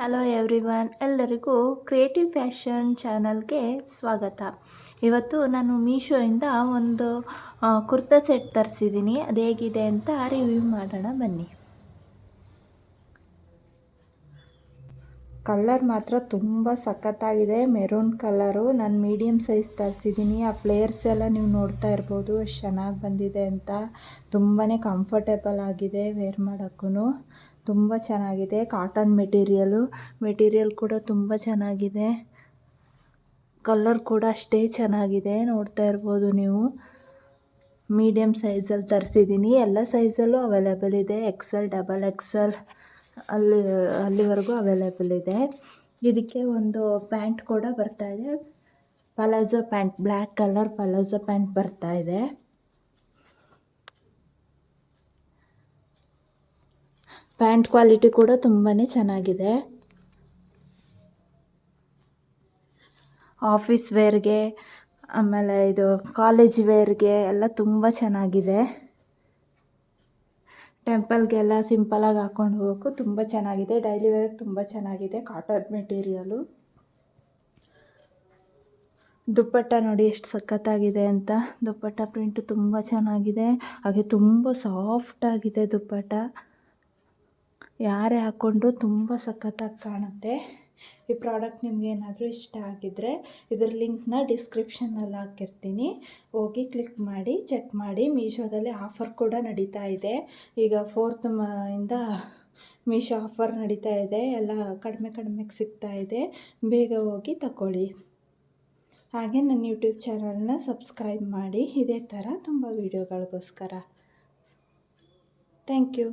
Hello everyone, ಎಲ್ಲರಿಗೂ creative fashion ಚಾನಲ್ಗೆ ಸ್ವಾಗತ. ಇವತ್ತು ನಾನು ಮೀಶೋಯಿಂದ ಒಂದು ಕುರ್ತಾ ಸೆಟ್ ತರಿಸಿದ್ದೀನಿ. ಅದು ಹೇಗಿದೆ ಅಂತ ರಿವ್ಯೂ ಮಾಡೋಣ ಬನ್ನಿ. ಕಲರ್ ಮಾತ್ರ ತುಂಬ ಸಖತ್ತಾಗಿದೆ. Maroon colour. ನಾನು ಮೀಡಿಯಮ್ ಸೈಜ್ ತರಿಸಿದ್ದೀನಿ. ಆ ಫ್ಲೇಯರ್ಸ್ ಎಲ್ಲ ನೀವು ನೋಡ್ತಾ ಇರ್ಬೋದು ಎಷ್ಟು ಚೆನ್ನಾಗಿ ಬಂದಿದೆ ಅಂತ. ತುಂಬಾ ಕಂಫರ್ಟೇಬಲ್ ಆಗಿದೆ ವೇರ್ ಮಾಡೋಕ್ಕೂ. ತುಂಬ ಚೆನ್ನಾಗಿದೆ. ಕಾಟನ್ ಮೆಟೀರಿಯಲ್ ಕೂಡ ತುಂಬ ಚೆನ್ನಾಗಿದೆ. ಕಲರ್ ಕೂಡ ಅಷ್ಟೇ ಚೆನ್ನಾಗಿದೆ, ನೋಡ್ತಾ ಇರ್ಬೋದು ನೀವು. ಮೀಡಿಯಮ್ ಸೈಜಲ್ಲಿ ತರಿಸಿದ್ದೀನಿ. ಎಲ್ಲ ಸೈಜಲ್ಲೂ ಅವೈಲೇಬಲ್ ಇದೆ. XL, XXL ಅಲ್ಲಿವರೆಗೂ ಅವೈಲೇಬಲ್ ಇದೆ. ಇದಕ್ಕೆ ಒಂದು ಪ್ಯಾಂಟ್ ಕೂಡ ಬರ್ತಾ ಇದೆ, palazzo pant, black colour palazzo pant ಬರ್ತಾ ಇದೆ. ಪ್ಯಾಂಟ್ ಕ್ವಾಲಿಟಿ ಕೂಡ ತುಂಬಾ ಚೆನ್ನಾಗಿದೆ. ಆಫೀಸ್ ವೇರ್ಗೆ, ಆಮೇಲೆ ಇದು ಕಾಲೇಜ್ ವೇರ್ಗೆ ಎಲ್ಲ ತುಂಬ ಚೆನ್ನಾಗಿದೆ. ಟೆಂಪಲ್ಗೆಲ್ಲ ಸಿಂಪಲಾಗಿ ಹಾಕ್ಕೊಂಡು ಹೋಗೋಕ್ಕೂ ತುಂಬ ಚೆನ್ನಾಗಿದೆ. ಡೈಲಿ ವೇರ್ಗೆ ತುಂಬ ಚೆನ್ನಾಗಿದೆ. Cotton material. ದುಪ್ಪಟ್ಟ ನೋಡಿ ಎಷ್ಟು ಸಖತ್ತಾಗಿದೆ ಅಂತ. ದುಪ್ಪಟ್ಟ ಪ್ರಿಂಟು ತುಂಬ ಚೆನ್ನಾಗಿದೆ, ಹಾಗೆ ತುಂಬ ಸಾಫ್ಟಾಗಿದೆ ದುಪ್ಪಟ್ಟ. ಯಾರೇ ಹಾಕ್ಕೊಂಡ್ರೂ ತುಂಬ ಸಖತ್ತಾಗಿ ಕಾಣುತ್ತೆ. ಈ ಪ್ರಾಡಕ್ಟ್ ನಿಮಗೇನಾದರೂ ಇಷ್ಟ ಆಗಿದ್ದರೆ ಇದರ ಲಿಂಕ್ನ ಡಿಸ್ಕ್ರಿಪ್ಷನ್ನಲ್ಲಿ ಹಾಕಿರ್ತೀನಿ, ಹೋಗಿ ಕ್ಲಿಕ್ ಮಾಡಿ ಚೆಕ್ ಮಾಡಿ. ಮೀಶೋದಲ್ಲಿ ಆಫರ್ ಕೂಡ ನಡೀತಾ ಇದೆ. ಈಗ 4th ಇಂದ ಮೀಶೋ ಆಫರ್ ನಡೀತಾ ಇದೆ. ಎಲ್ಲ ಕಡಿಮೆಗೆ ಸಿಗ್ತಾ ಇದೆ. ಬೇಗ ಹೋಗಿ ತಗೊಳ್ಳಿ. ಹಾಗೆ ನನ್ನ ಯೂಟ್ಯೂಬ್ ಚಾನಲ್ನ ಸಬ್ಸ್ಕ್ರೈಬ್ ಮಾಡಿ ಇದೇ ಥರ ತುಂಬ ವೀಡಿಯೋಗಳಿಗೋಸ್ಕರ. Thank you.